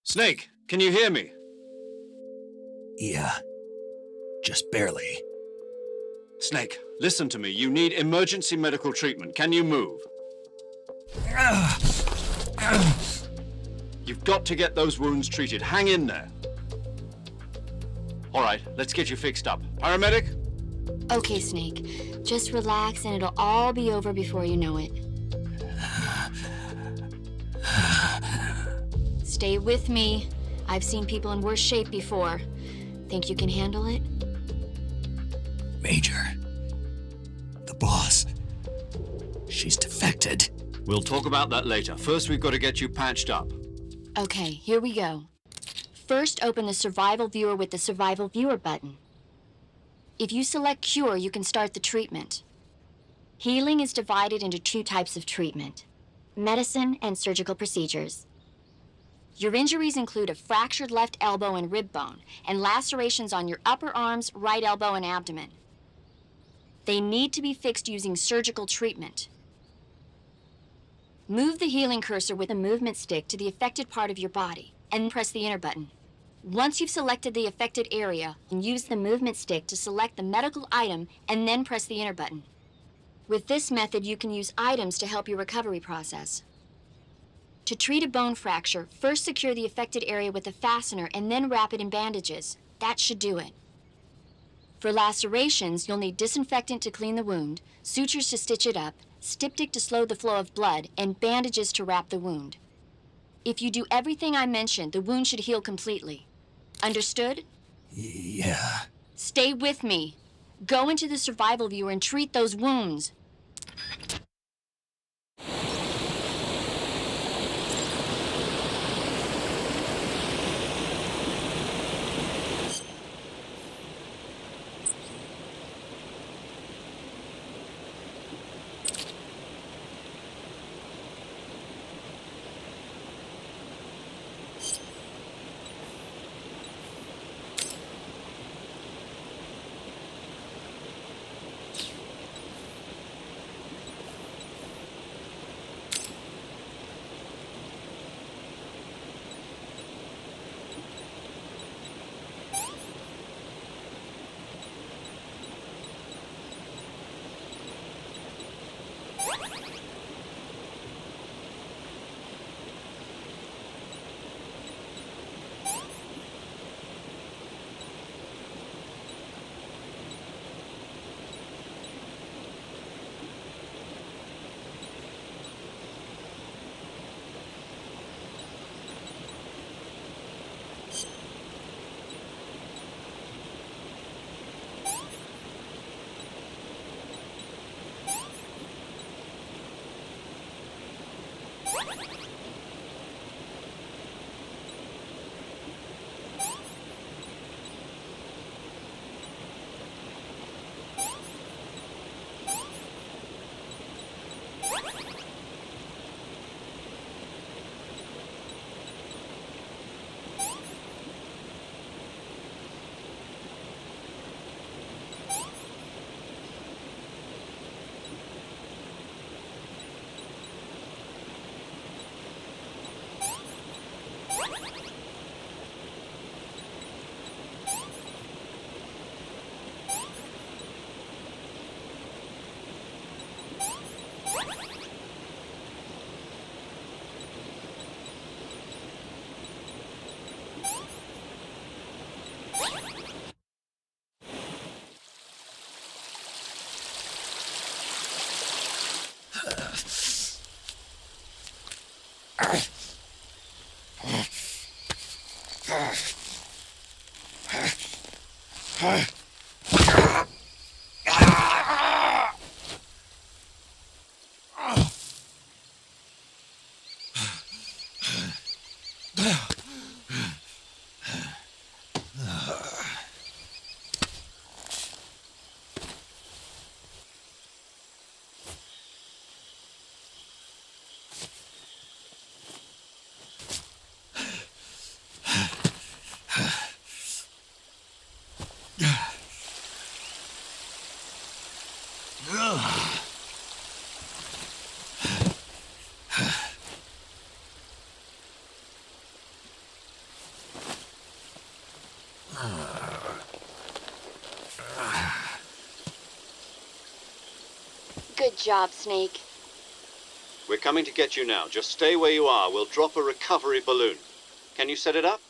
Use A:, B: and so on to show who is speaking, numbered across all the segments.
A: Snake, can you hear me?
B: Yeah, just barely.
A: Snake, listen to me. You need emergency medical treatment. Can you move? You've got to get those wounds treated. Hang in there. All right, let's get you fixed up. Paramedic?
C: Okay, Snake. Just relax and it'll all be over before you know it. Stay with me. I've seen people in worse shape before. Think you can handle it?
B: Major, the boss, she's defected.
A: We'll talk about that later. First, we've got to get you patched up.
C: Okay, here we go. First, open the Survival Viewer with the Survival Viewer button. If you select Cure, you can start the treatment. Healing is divided into two types of treatment: medicine and surgical procedures. Your injuries include a fractured left elbow and rib bone, and lacerations on your upper arms, right elbow, and abdomen. They need to be fixed using surgical treatment. Move the healing cursor with a movement stick to the affected part of your body, and press the enter button. Once you've selected the affected area, use the movement stick to select the medical item, and then press the enter button. With this method, you can use items to help your recovery process. To treat a bone fracture, first secure the affected area with a fastener and then wrap it in bandages. That should do it. For lacerations, you'll need disinfectant to clean the wound, sutures to stitch it up, styptic to slow the flow of blood, and bandages to wrap the wound. If you do everything I mentioned, the wound should heal completely. Understood?
B: Yeah.
C: Stay with me. Go into the Survival Viewer and treat those wounds. Good job, Snake.
A: We're coming to get you now. Just stay where you are. We'll drop a recovery balloon. Can you set it up?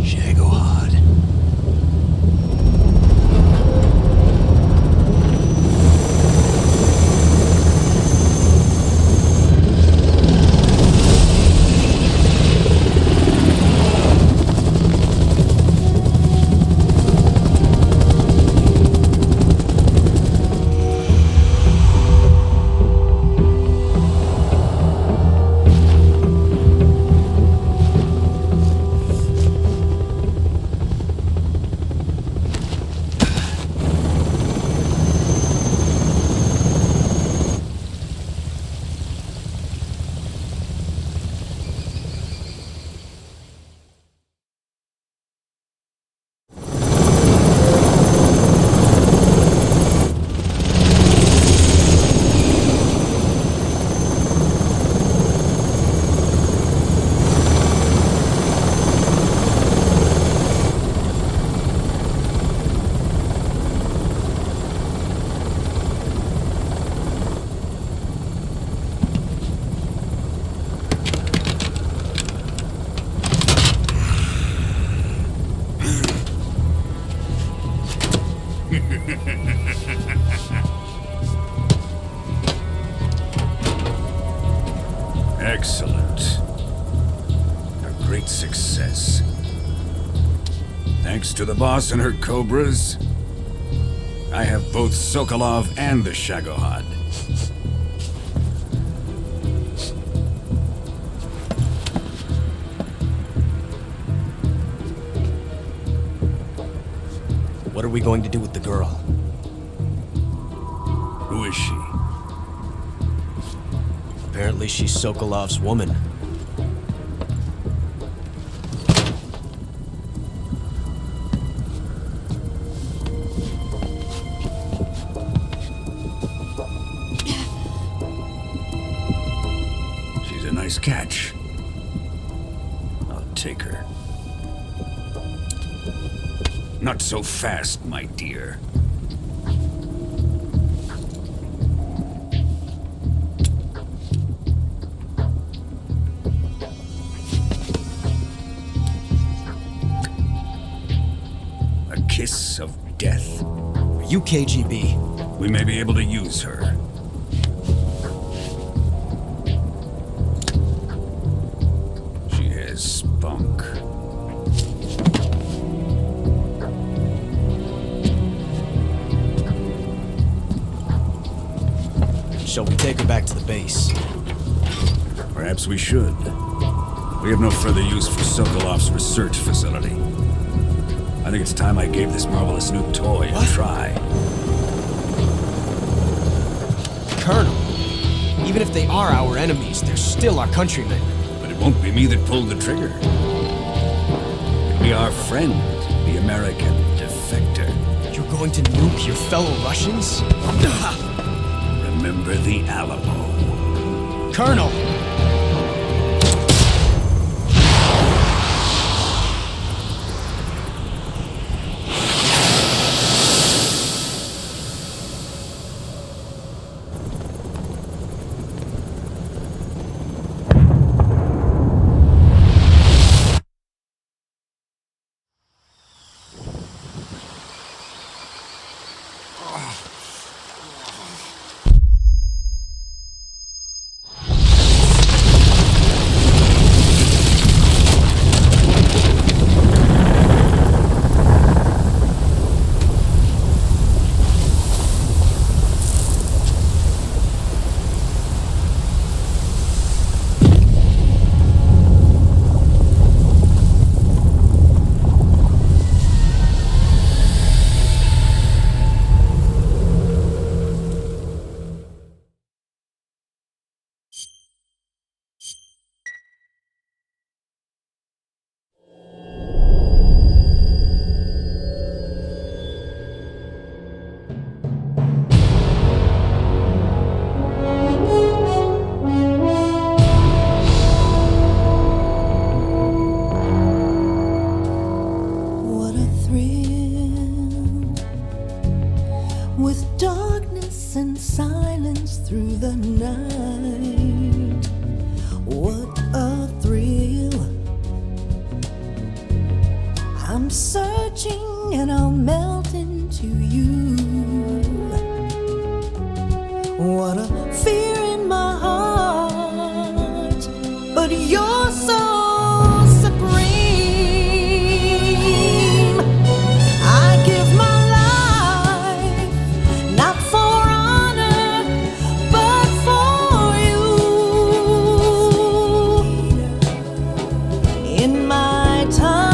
B: Shagohod.
D: Excellent. A great success. Thanks to the boss and her cobras, I have both Sokolov and the Shagohod.
B: What are we going to do with the girl?
D: Who is she?
B: Apparently she's Sokolov's woman.
D: She's a nice catch. I'll take her. Not so fast, my dear. A kiss of death.
B: Are you KGB?
D: We may be able to use her. She has spunk.
B: Shall we take her back to the base?
D: Perhaps we should. We have no further use for Sokolov's research facility. I think it's time I gave this marvelous new toy a try.
B: Colonel, even if they are our enemies, they're still our countrymen.
D: But it won't be me that pulled the trigger. It'll be our friend, the American defector.
B: You're going to nuke your fellow Russians?
D: Remember the Alamo.
B: Colonel!
E: what a fear in my heart, but you're so supreme. I give my life, not for honor, but for you. In my time,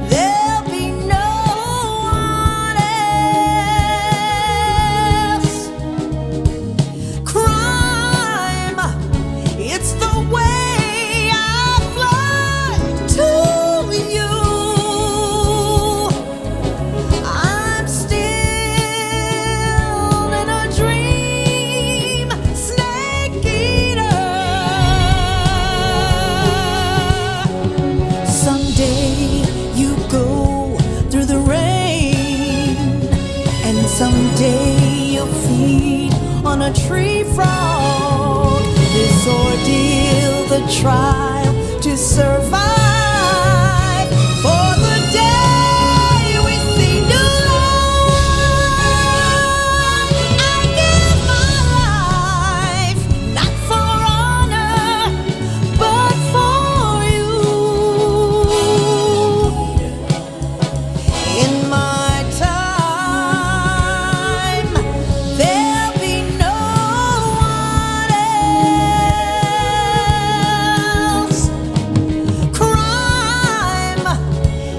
E: there'll be no one else. Crime, it's the way I fly to you. I'm still in a dream, snake eater. Someday you go through the rain, and someday you'll feed on a tree frog. This ordeal, the trial to survive, for the day we see new light. I give my life, not for honor, but for you. In my time, there'll be no one else. Crime,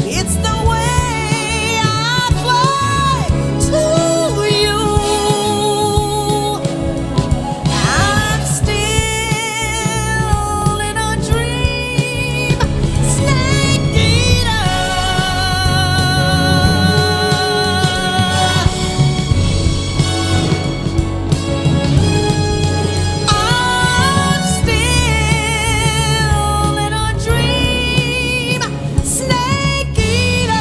E: it's the way I fly to you. I'm still in a dream, snake eater. I'm still in a dream, snake eater.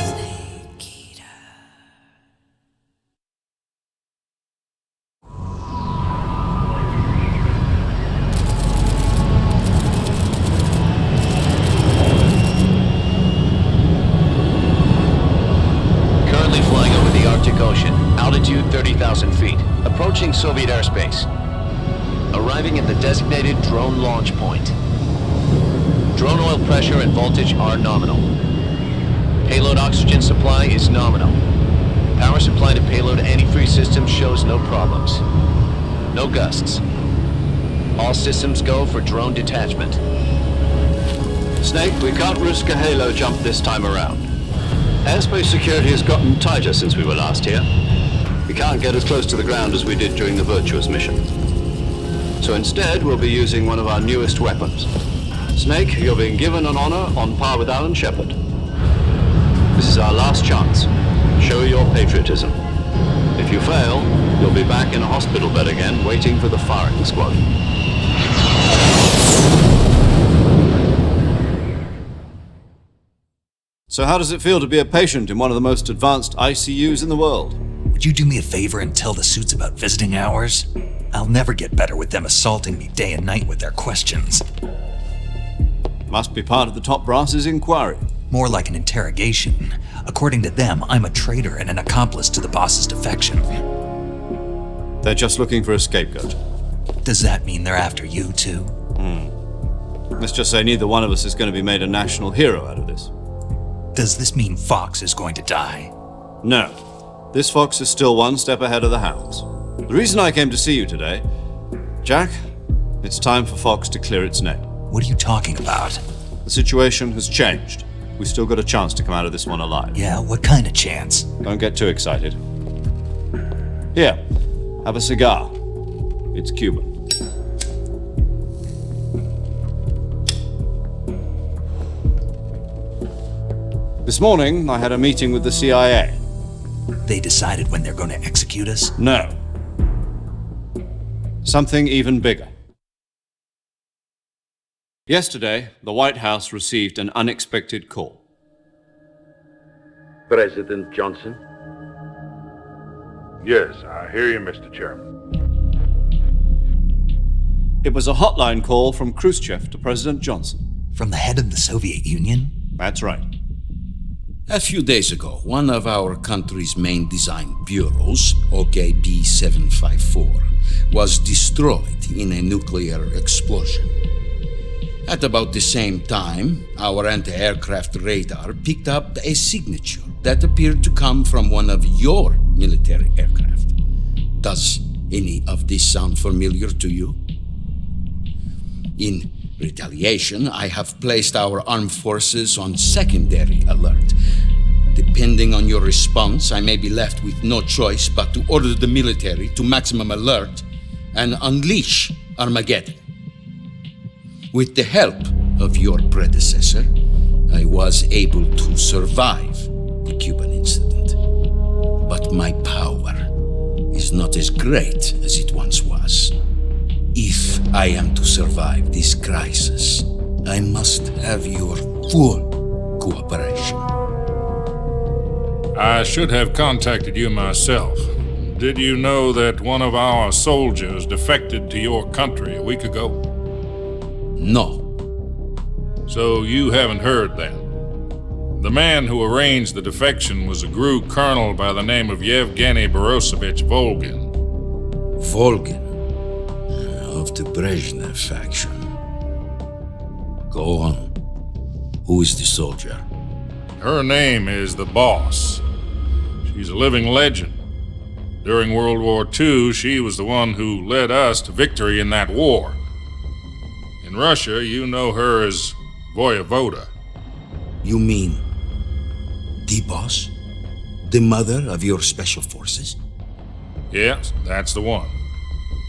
E: Snake eater.
F: Currently flying over the Arctic Ocean, altitude 30,000 feet, approaching Soviet airspace. Arriving at the designated drone launch point. Drone oil pressure and voltage are nominal. Payload oxygen supply is nominal. Power supply to payload antifreeze system shows no problems. No gusts. All systems go for drone detachment.
A: Snake, we can't risk a halo jump this time around. Airspace security has gotten tighter since we were last here. We can't get as close to the ground as we did during the Virtuous mission. So instead, we'll be using one of our newest weapons. Snake, you're being given an honor on par with Alan Shepard. This is our last chance. Show your patriotism. If you fail, you'll be back in a hospital bed again, waiting for the firing squad. So how does it feel to be a patient in one of the most advanced ICUs in the world?
G: Would you do me a favor and tell the suits about visiting hours? I'll never get better with them assaulting me day and night with their questions.
A: Must be part of the top brass's inquiry.
G: More like an interrogation. According to them, I'm a traitor and an accomplice to the boss's defection.
A: They're just looking for a scapegoat.
G: Does that mean they're after you too?
A: Let's just say neither one of us is going to be made a national hero out of this.
G: Does this mean Fox is going to die?
A: No. This fox is still one step ahead of the hounds. The reason I came to see you today, Jack, it's time for Fox to clear its name.
G: What are you talking about?
A: The situation has changed. We've still got a chance to come out of this one alive.
G: Yeah, what kind of chance?
A: Don't get too excited. Here, have a cigar. It's Cuban. This morning, I had a meeting with the CIA.
G: They decided when they're going to execute us?
A: No. Something even bigger. Yesterday, the White House received an unexpected call.
H: President Johnson?
I: Yes, I hear you, Mr. Chairman.
A: It was a hotline call from Khrushchev to President Johnson.
G: From the head of the Soviet Union?
A: That's right.
H: A few days ago, one of our country's main design bureaus, OKB 754, was destroyed in a nuclear explosion. At about the same time, our anti-aircraft radar picked up a signature that appeared to come from one of your military aircraft. Does any of this sound familiar to you? In retaliation, I have placed our armed forces on secondary alert. Depending on your response, I may be left with no choice but to order the military to maximum alert and unleash Armageddon. With the help of your predecessor, I was able to survive the Cuban incident. But my power is not as great as it once was. If I am to survive this crisis, I must have your full cooperation.
I: I should have contacted you myself. Did you know that one of our soldiers defected to your country a week ago?
H: No.
I: So you haven't heard then. The man who arranged the defection was a GRU colonel by the name of Yevgeny Borisovich Volgin.
H: Volgin? Of the Brezhnev faction. Go on. Who is the soldier?
I: Her name is the Boss. She's a living legend. During World War II, she was the one who led us to victory in that war. In Russia, you know her as Voyevoda.
H: You mean the Boss? The mother of your special forces?
I: Yes, that's the one.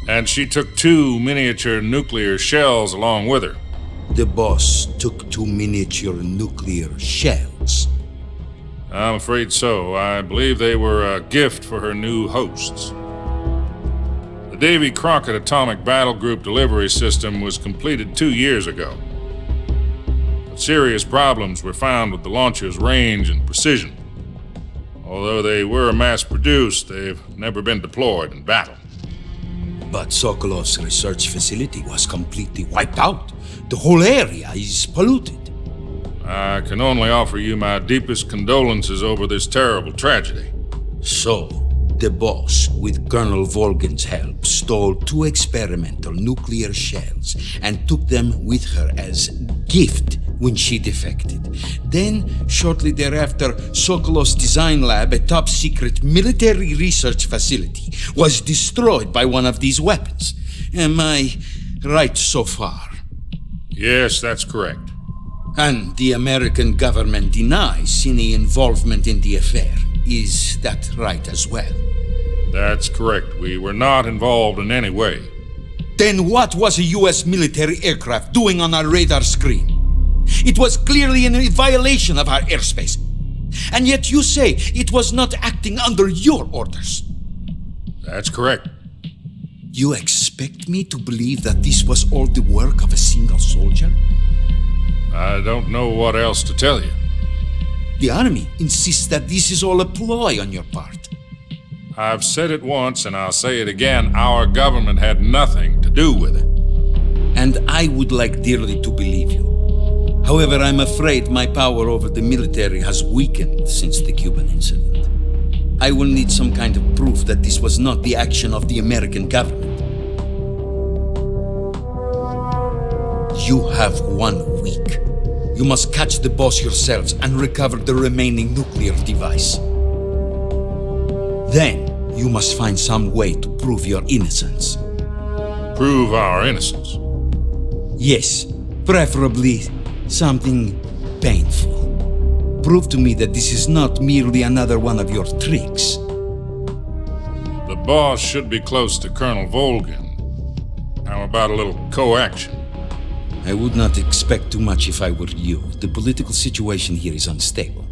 I: And she took 2 miniature nuclear shells along with her.
H: The Boss took 2 miniature nuclear shells?
I: I'm afraid so. I believe they were a gift for her new hosts. The Davy Crockett Atomic Battle Group delivery system was completed 2 years ago. But serious problems were found with the launcher's range and precision. Although they were mass-produced, they've never been deployed in battle.
H: But Sokolov's research facility was completely wiped out. The whole area is polluted.
I: I can only offer you my deepest condolences over this terrible tragedy.
H: So, the Boss, with Colonel Volgin's help, stole 2 experimental nuclear shells and took them with her as gift when she defected. Then, shortly thereafter, Sokolov's design lab, a top-secret military research facility, was destroyed by one of these weapons. Am I right so far?
I: Yes, that's correct.
H: And the American government denies any involvement in the affair. Is that right as well?
I: That's correct. We were not involved in any way.
H: Then what was a U.S. military aircraft doing on our radar screen? It was clearly in violation of our airspace. And yet you say it was not acting under your orders.
I: That's correct.
H: You expect me to believe that this was all the work of a single soldier?
I: I don't know what else to tell you.
H: The army insists that this is all a ploy on your part.
I: I've said it once and I'll say it again. Our government had nothing to do with it.
H: And I would like dearly to believe you. However, I'm afraid my power over the military has weakened since the Cuban incident. I will need some kind of proof that this was not the action of the American government. You have 1 week. You must catch the Boss yourselves and recover the remaining nuclear device. Then, you must find some way to prove your innocence.
I: Prove our innocence?
H: Yes, preferably something painful. Prove to me that this is not merely another one of your tricks.
I: The Boss should be close to Colonel Volgin. How about a little co-action?
H: I would not expect too much if I were you. The political situation here is unstable.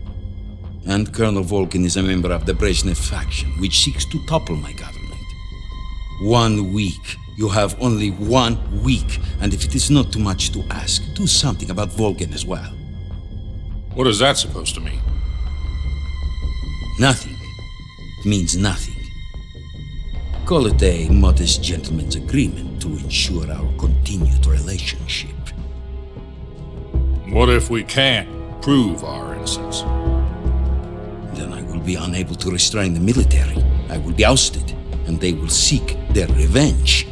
H: And Colonel Volgin is a member of the Brezhnev faction, which seeks to topple my government. 1 week. You have only 1 week, and if it is not too much to ask, do something about Volgin as well.
I: What is that supposed to mean?
H: Nothing. It means nothing. Call it a modest gentleman's agreement to ensure our continued relationship.
I: What if we can't prove our innocence?
H: then I will be unable to restrain the military. I will be ousted, and they will seek their revenge.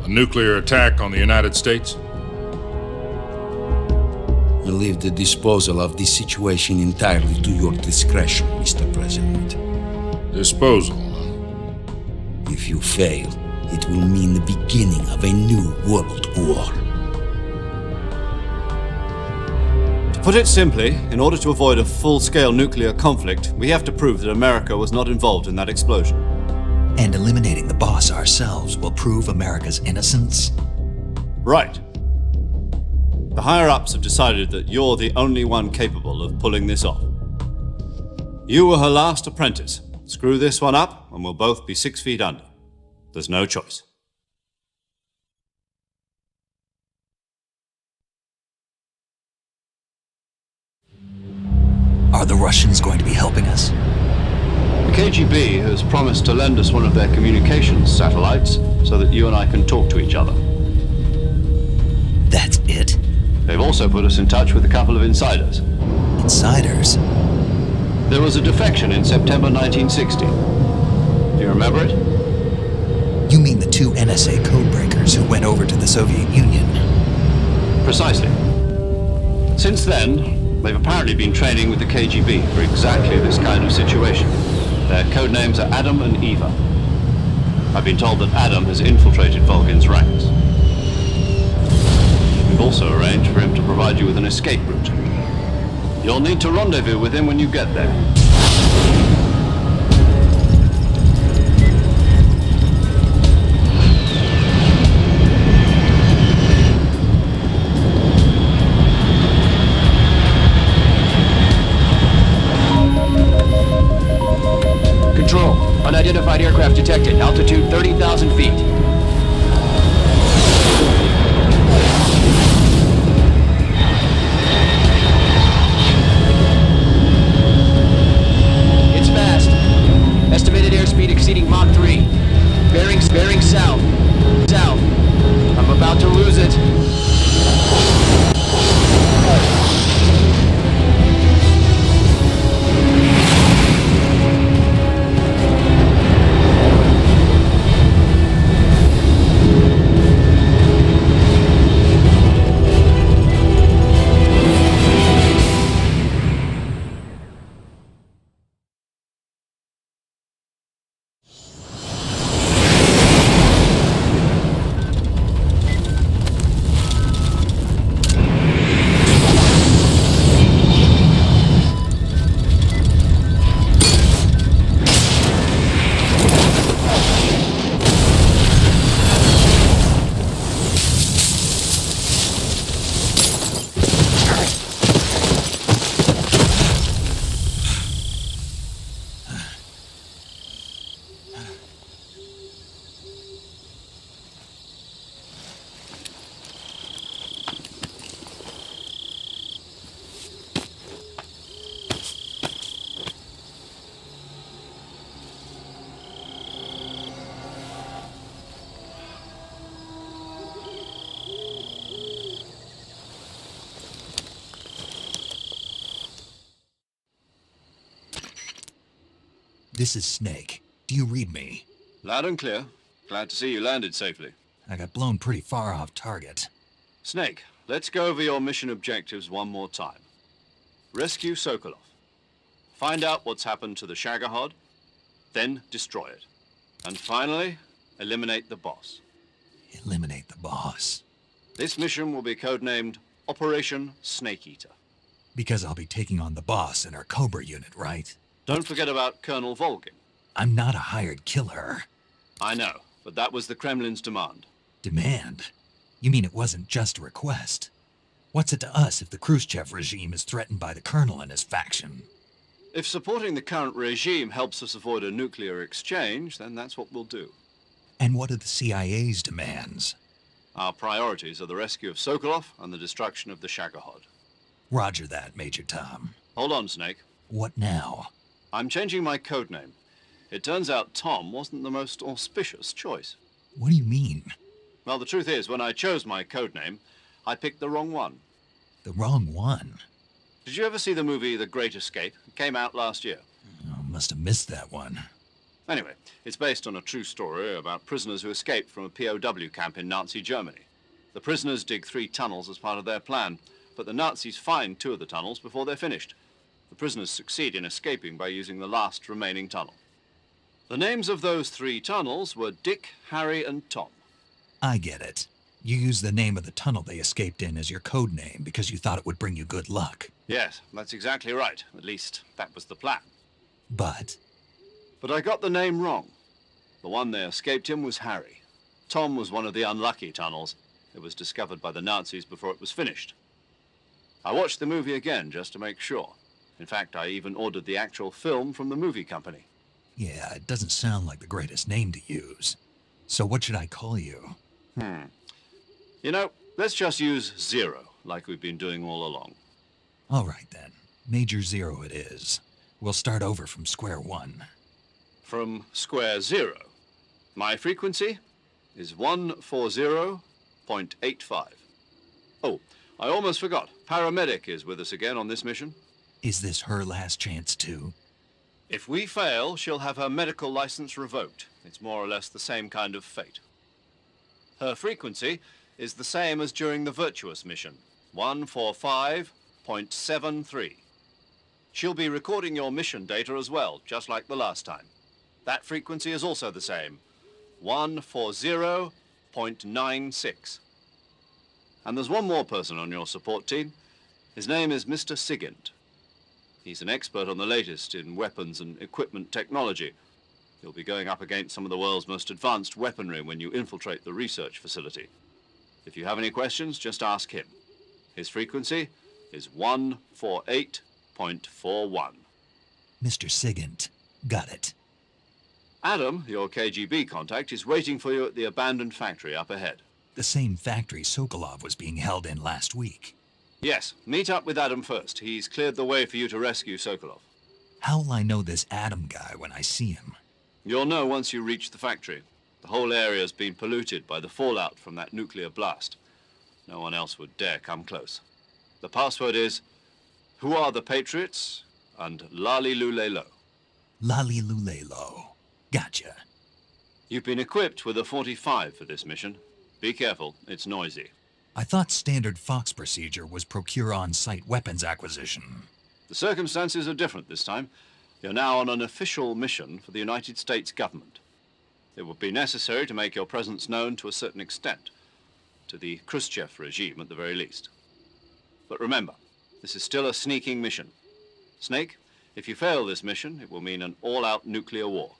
I: A nuclear attack on the United States?
H: I leave the disposal of this situation entirely to your discretion, Mr. President.
I: Disposal?
H: If you fail, it will mean the beginning of a new world war.
A: To put it simply, in order to avoid a full-scale nuclear conflict, we have to prove that America was not involved in that explosion.
G: And eliminating the boss ourselves will prove America's innocence?
A: Right. The higher-ups have decided that you're the only one capable of pulling this off. You were her last apprentice. Screw this one up, and we'll both be 6 feet under. There's no choice.
G: Are the Russians going to be helping us?
A: The KGB has promised to lend us one of their communications satellites so that you and I can talk to each other.
G: That's it?
A: They've also put us in touch with a couple of insiders.
G: Insiders?
A: There was a defection in September 1960. Do you remember it?
G: You mean the 2 NSA codebreakers who went over to the Soviet Union?
A: Precisely. Since then, they've apparently been training with the KGB for exactly this kind of situation. Their codenames are Adam and Eva. I've been told that Adam has infiltrated Volgin's ranks. We've also arranged for him to provide you with an escape route. You'll need to rendezvous with him when you get there.
F: Control. Unidentified aircraft detected. Altitude 30,000 feet. It's fast. Estimated airspeed exceeding Mach 3. Bearing south. South. I'm about to lose it.
G: This is Snake. Do you read me?
A: Loud and clear. Glad to see you landed safely.
G: I got blown pretty far off target.
A: Snake, let's go over your mission objectives one more time. Rescue Sokolov. Find out what's happened to the Shagohod, then destroy it. And finally, eliminate the boss.
G: Eliminate the boss.
A: This mission will be codenamed Operation Snake Eater.
G: Because I'll be taking on the boss in our Cobra unit, right?
A: Don't forget about Colonel Volgin.
G: I'm not a hired killer.
A: I know, but that was the Kremlin's demand.
G: Demand? You mean it wasn't just a request? What's it to us if the Khrushchev regime is threatened by the Colonel and his faction?
A: If supporting the current regime helps us avoid a nuclear exchange, then that's what we'll do.
G: And what are the CIA's demands?
A: Our priorities are the rescue of Sokolov and the destruction of the Shagohod.
G: Roger that, Major Tom.
A: Hold on, Snake.
G: What now?
A: I'm changing my codename. It turns out Tom wasn't the most auspicious choice.
G: What do you mean?
A: Well, the truth is, when I chose my codename, I picked the wrong one.
G: The wrong one?
A: Did you ever see the movie The Great Escape? It came out last year.
G: Oh, must have missed that one.
A: Anyway, it's based on a true story about prisoners who escaped from a POW camp in Nazi Germany. The prisoners dig 3 tunnels as part of their plan, but the Nazis find 2 of the tunnels before they're finished. The prisoners succeed in escaping by using the last remaining tunnel. The names of those 3 tunnels were Dick, Harry, and Tom.
G: I get it. You used the name of the tunnel they escaped in as your code name because you thought it would bring you good luck.
A: Yes, that's exactly right. At least, that was the plan.
G: But
A: But I got the name wrong. The one they escaped in was Harry. Tom was one of the unlucky tunnels. It was discovered by the Nazis before it was finished. I watched the movie again just to make sure. In fact, I even ordered the actual film from the movie company.
G: yeah, it doesn't sound like the greatest name to use. So what should I call you?
A: You know, let's just use Zero, like we've been doing all along.
G: All right then. Major Zero it is. We'll start over from square one.
A: From square 0. My frequency is 140.85. Oh, I almost forgot. Paramedic is with us again on this mission.
G: Is this her last chance too?
A: If we fail, she'll have her medical license revoked. It's more or less the same kind of fate. Her frequency is the same as during the Virtuous mission, 145.73. She'll be recording your mission data as well, just like the last time. That frequency is also the same, 140.96. And there's one more person on your support team. His name is Mr. Sigint. He's an expert on the latest in weapons and equipment technology. You'll be going up against some of the world's most advanced weaponry when you infiltrate the research facility. If you have any questions, just ask him. His frequency is 148.41.
G: Mr. Sigint. Got it.
A: Adam, your KGB contact, is waiting for you at the abandoned factory up ahead.
G: The same factory Sokolov was being held in last week.
A: Yes, meet up with Adam first. He's cleared the way for you to rescue Sokolov.
G: How'll I know this Adam guy when I see him?
A: You'll know once you reach the factory. The whole area's been polluted by the fallout from that nuclear blast. No one else would dare come close. The password is, "Who are the Patriots?" and Lali Lulelo.
G: Lali Lulelo. Gotcha.
A: You've been equipped with a 45 for this mission. Be careful, it's noisy.
G: I thought standard Fox procedure was procure on-site weapons acquisition.
A: The circumstances are different this time. You're now on an official mission for the United States government. It would be necessary to make your presence known to a certain extent, to the Khrushchev regime at the very least. But remember, this is still a sneaking mission. Snake, if you fail this mission, it will mean an all-out nuclear war.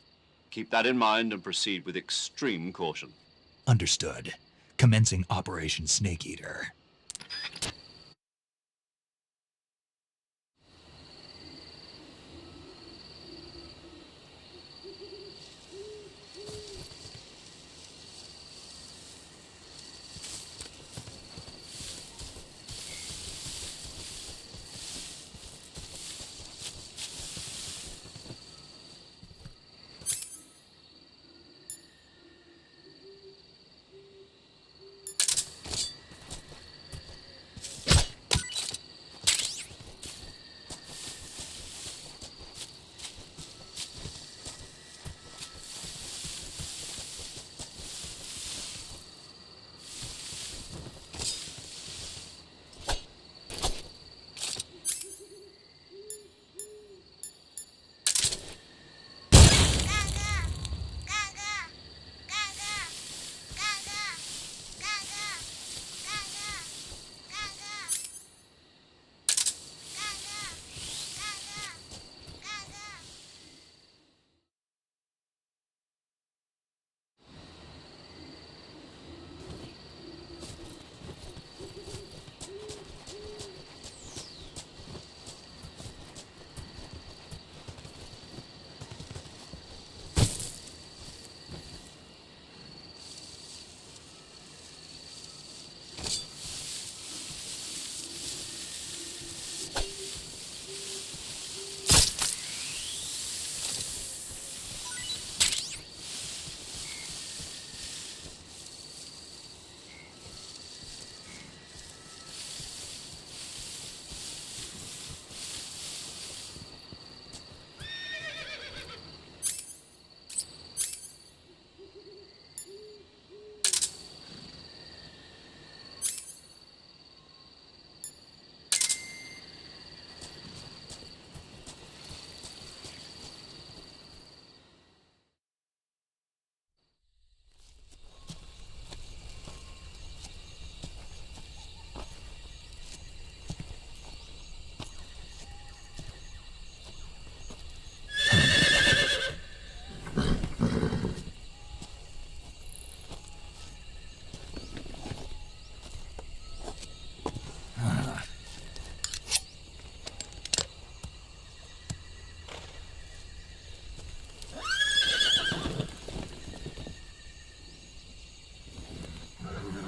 A: Keep that in mind and proceed with extreme caution.
G: Understood. Commencing Operation Snake Eater.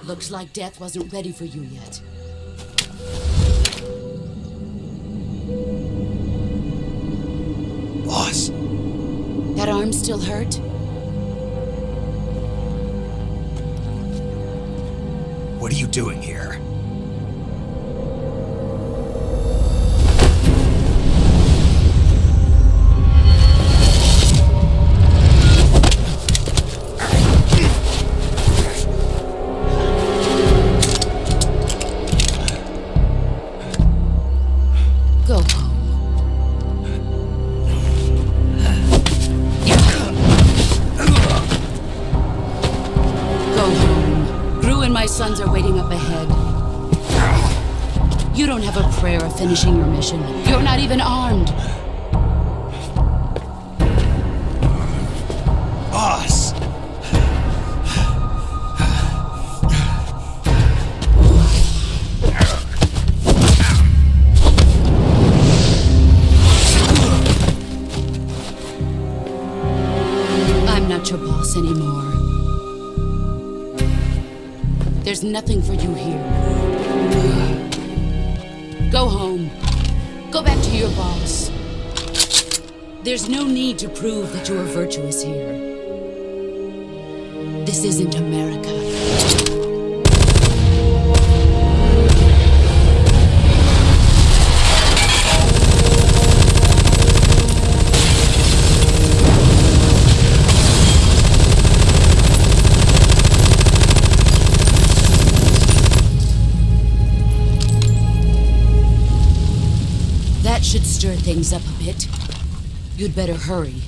J: Looks like death wasn't ready for you yet.
G: Boss.
J: That arm still hurt?
G: What are you doing here?
J: Go home. Go home. Gru and my sons are waiting up ahead. You don't have a prayer of finishing your mission. You're not even armed.
G: Boss!
J: I'm not your boss anymore. There's nothing for you here. Go home. Go back to your boss. There's no need to prove that you are virtuous here. This isn't America. That should stir things up a bit. You'd better hurry.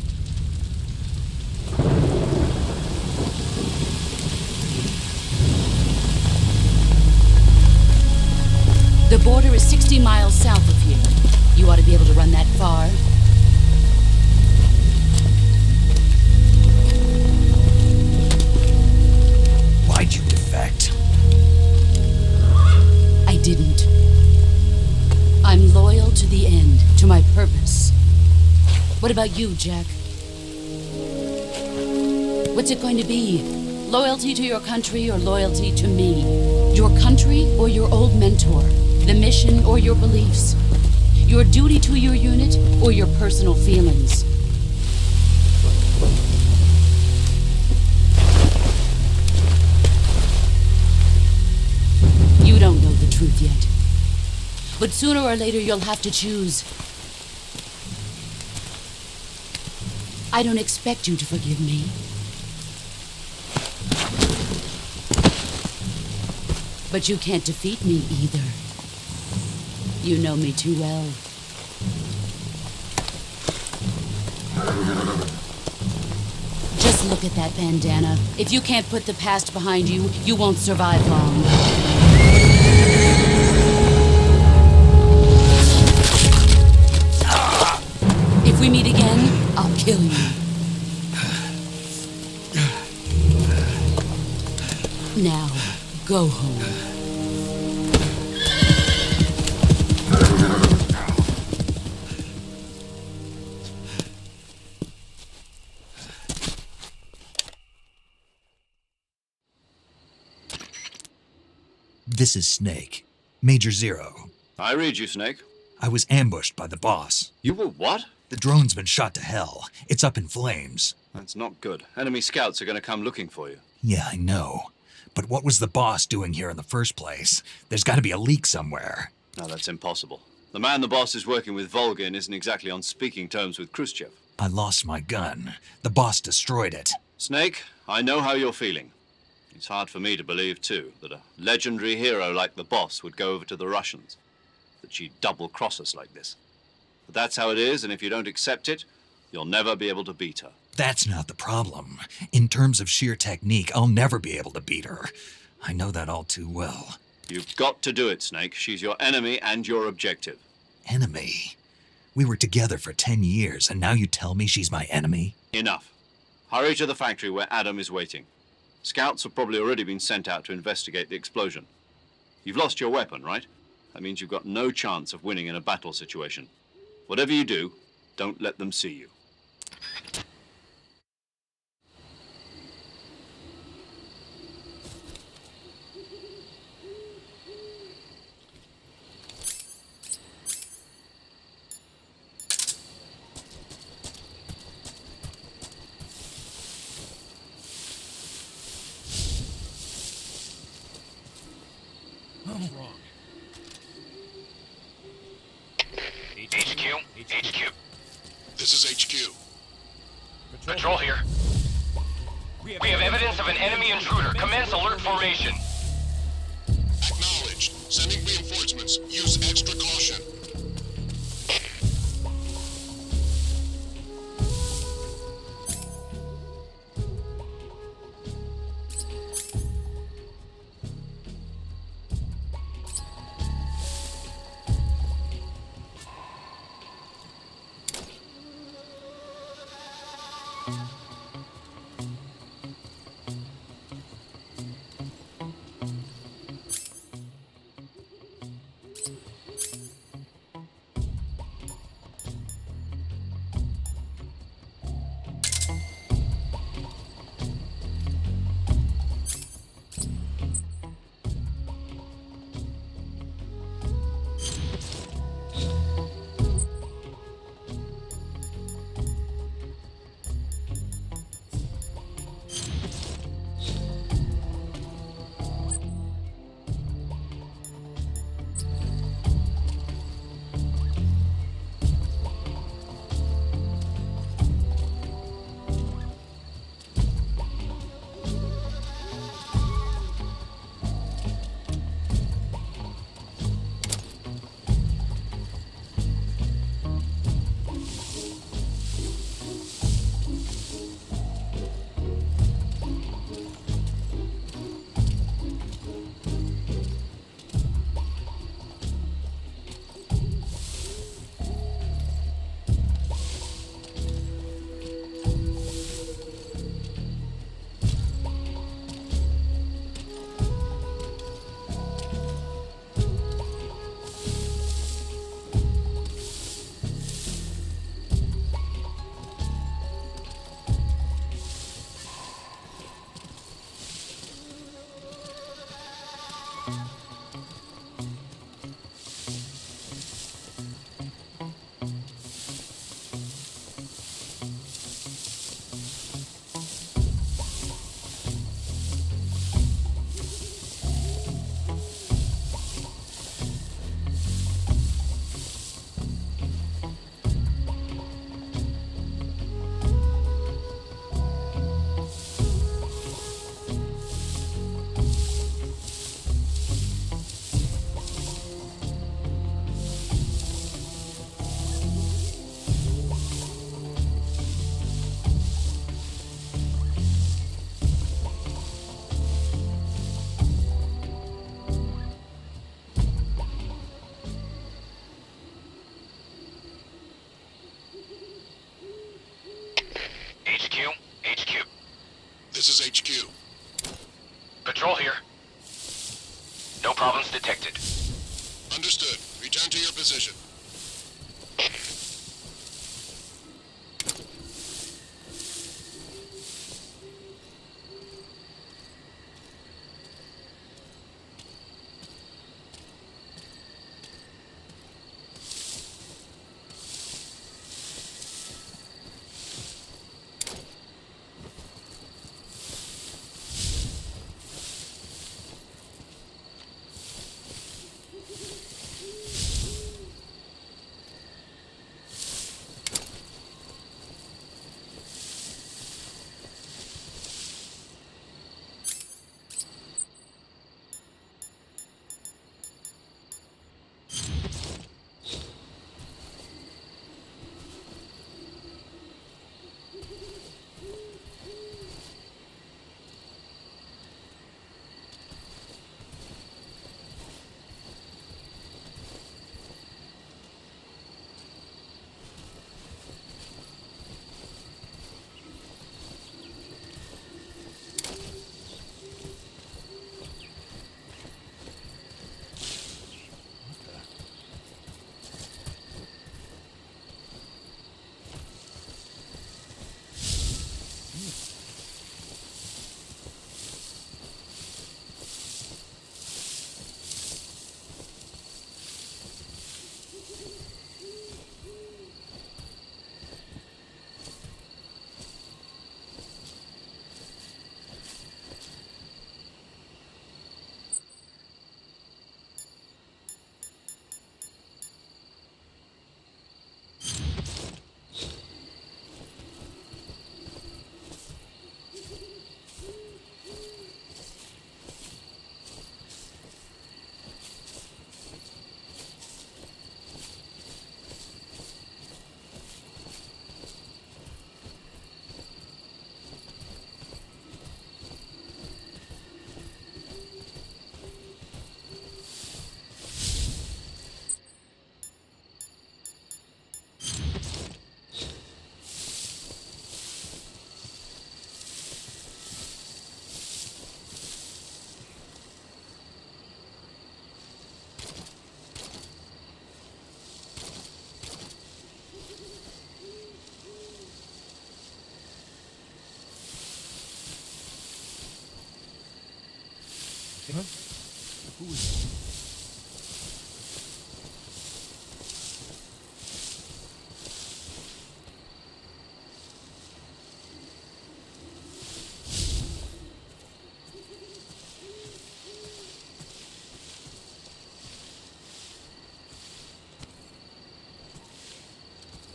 J: The border is 60 miles south of here. You ought to be able to run that far.
G: Why'd you defect?
J: I didn't. I'm loyal to the end, to my purpose. What about you, Jack? What's it going to be? Loyalty to your country or loyalty to me? Your country or your old mentor? The mission or your beliefs? Your duty to your unit or your personal feelings? You don't know the truth yet. But sooner or later you'll have to choose. I don't expect you to forgive me. But you can't defeat me either. You know me too well. Just look at that bandana. If you can't put the past behind you, you won't survive long. If we meet again, I'll kill you. Now, go home.
G: This is Snake. Major Zero.
A: I read you, Snake.
G: I was ambushed by the boss.
A: You were what?
G: The drone's been shot to hell. It's up in flames.
A: That's not good. Enemy scouts are going to come looking for you.
G: Yeah, I know. But what was the boss doing here in the first place? There's got to be a leak somewhere.
A: No, that's impossible. The man the boss is working with, Volgin, isn't exactly on speaking terms with Khrushchev.
G: I lost my gun. The boss destroyed it.
A: Snake, I know how you're feeling. It's hard for me to believe, too, that a legendary hero like the boss would go over to the Russians. That she'd double-cross us like this. But that's how it is, and if you don't accept it, you'll never be able to beat her.
G: That's not the problem. In terms of sheer technique, I'll never be able to beat her. I know that all too well.
A: You've got to do it, Snake. She's your enemy and your objective.
G: Enemy? We were together for 10 years, and now you tell me she's my enemy?
A: Enough. Hurry to the factory where Adam is waiting. Scouts have probably already been sent out to investigate the explosion. You've lost your weapon, right? That means you've got no chance of winning in a battle situation. Whatever you do, don't let them see you.
K: HQ? HQ.
L: This is HQ.
K: Patrol here. We have evidence of an enemy intruder. Commence alert formation.
L: Acknowledged. Sending reinforcements. Use extra caution. This is HQ.
K: Patrol here. No problems detected.
L: Understood. Return to your position.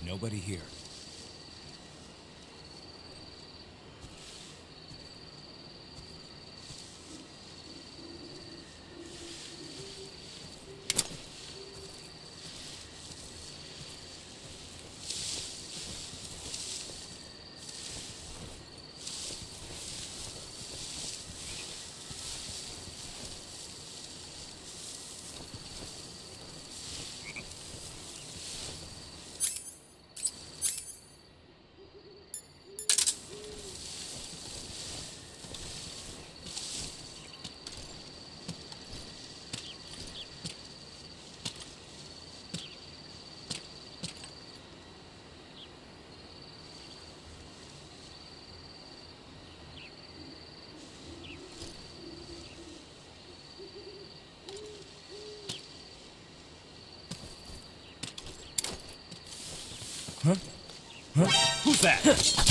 B: Nobody here.
D: Huh? Huh? Who's that?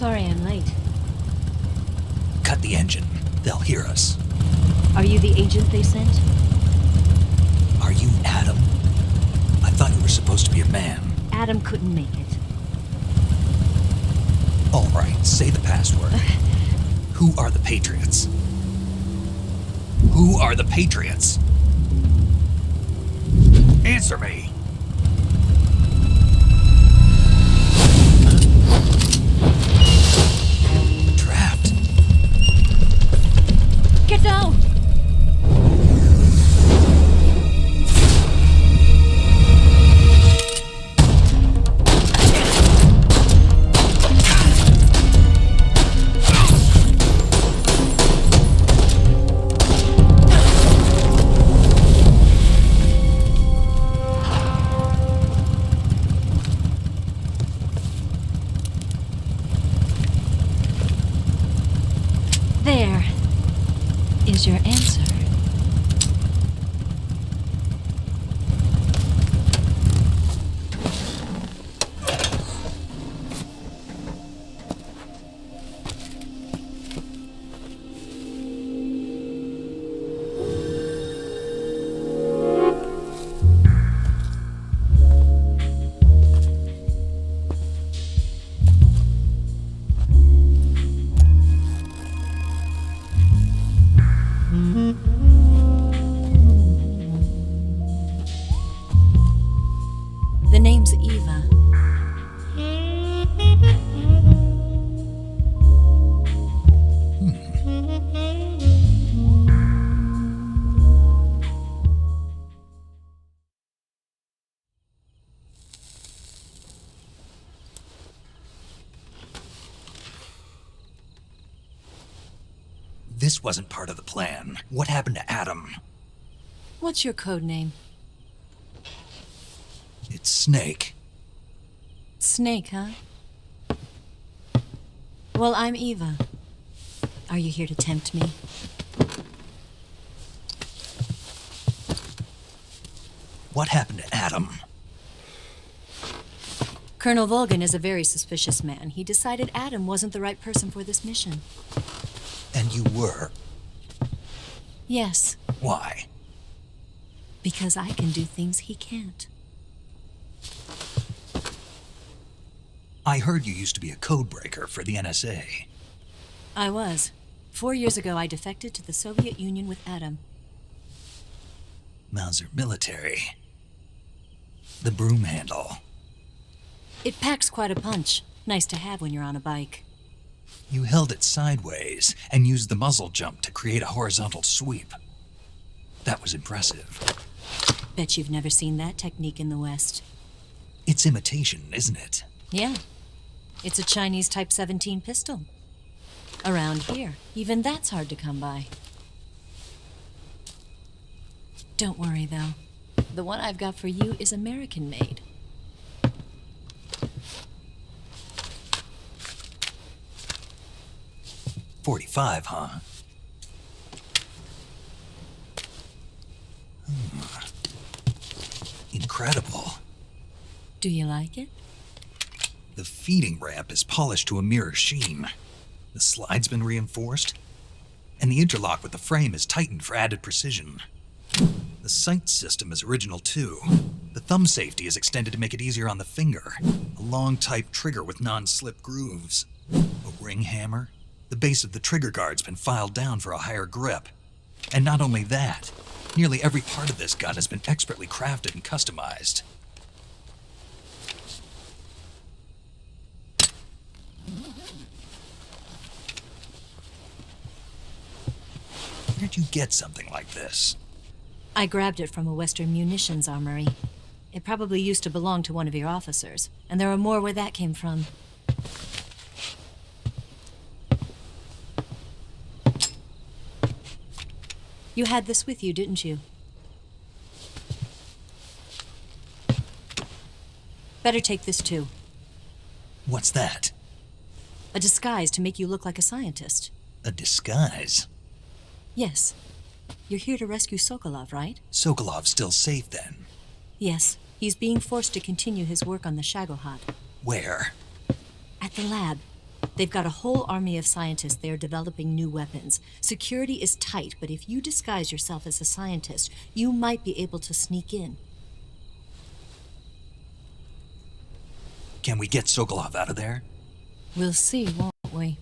M: Sorry I'm late.
G: Cut the engine. They'll hear us.
M: Are you the agent they sent?
G: Are you Adam? I thought you were supposed to be a man.
M: Adam couldn't make it.
G: All right, say the password. Who are the Patriots? Who are the Patriots? Answer me! Trapped.
M: Get down! There is your answer. The name's Eva.
G: This wasn't part of the plan. What happened to Adam?
M: What's your code name?
G: It's Snake.
M: Snake, huh? Well, I'm Eva. Are you here to tempt me?
G: What happened to Adam?
M: Colonel Volgan is a very suspicious man. He decided Adam wasn't the right person for this mission.
G: And you were.
M: Yes,
G: Why?
M: because I can do things he can't.
G: I heard you used to be a codebreaker for the NSA.
M: I was. 4 years ago, I defected to the Soviet Union with Adam.
G: Mauser military. The broom handle.
M: It packs quite a punch. Nice to have when you're on a bike.
G: You held it sideways and used the muzzle jump to create a horizontal sweep. That was impressive.
M: Bet you've never seen that technique in the West.
G: It's imitation, isn't it?
M: Yeah. It's a Chinese Type 17 pistol. Around here, even that's hard to come by. Don't worry, though. The one I've got for you is American-made.
G: .45, huh? Incredible.
M: Do you like it?
G: The feeding ramp is polished to a mirror sheen. The slide's been reinforced, and the interlock with the frame is tightened for added precision. The sight system is original too. The thumb safety is extended to make it easier on the finger. A long type trigger with non-slip grooves. A ring hammer. The base of the trigger guard's been filed down for a higher grip. And not only that, nearly every part of this gun has been expertly crafted and customized. Where'd you get something like this?
M: I grabbed it from a Western munitions armory. It probably used to belong to one of your officers, and there are more where that came from. You had this with you, didn't you? Better take this too.
G: What's that?
M: A disguise to make you look like a scientist.
G: A disguise?
M: Yes. You're here to rescue Sokolov, right?
G: Sokolov's still safe then?
M: Yes. He's being forced to continue his work on the Shagohod.
G: Where?
M: At the lab. They've got a whole army of scientists there developing new weapons. Security is tight, but if you disguise yourself as a scientist, you might be able to sneak in.
G: Can we get Sokolov out of there?
M: We'll see, won't we?